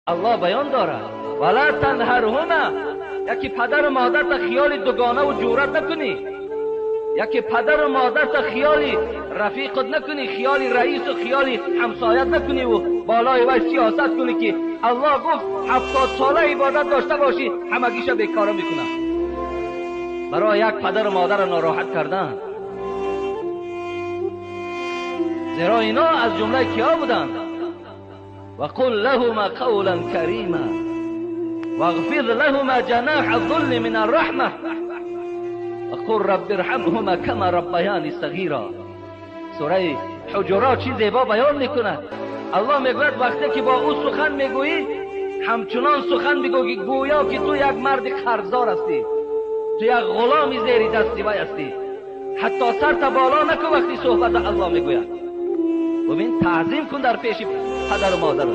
الله بیان دارد ولا تنهرهما، یکی پدر و مادر تا خیال دوگانه و جورت نکنی، یکی پدر و مادر تا خیالی رفیقت نکنی، خیالی رئیس و خیالی همسایت نکنی و بالای وی سیاست کنی که الله گفت 70 ساله عبادت داشته باشی همگیش بیکاره میکنه. برای یک پدر و مادر ناراحت کردن، زیرا اینا از جمله کیا بودند؟ وقل لهما قولا کریما واغفر لهما جناح الذل من الرحمه وقل رب ارحمهما كما ربياني صغيرا. سوره حجرات چی زیبا بیان میکنه. الله میگوید وقتی که با او سخن میگویی همچنان سخن میگویی گویا که تو یک مرد قرضدار هستی، تو یک غلامی زیر دستی وی هستی. حتی سر تا بالا نکن وقتی صحبت الله میگوید. ببین تعظیم کن در پیش پدر و مادر.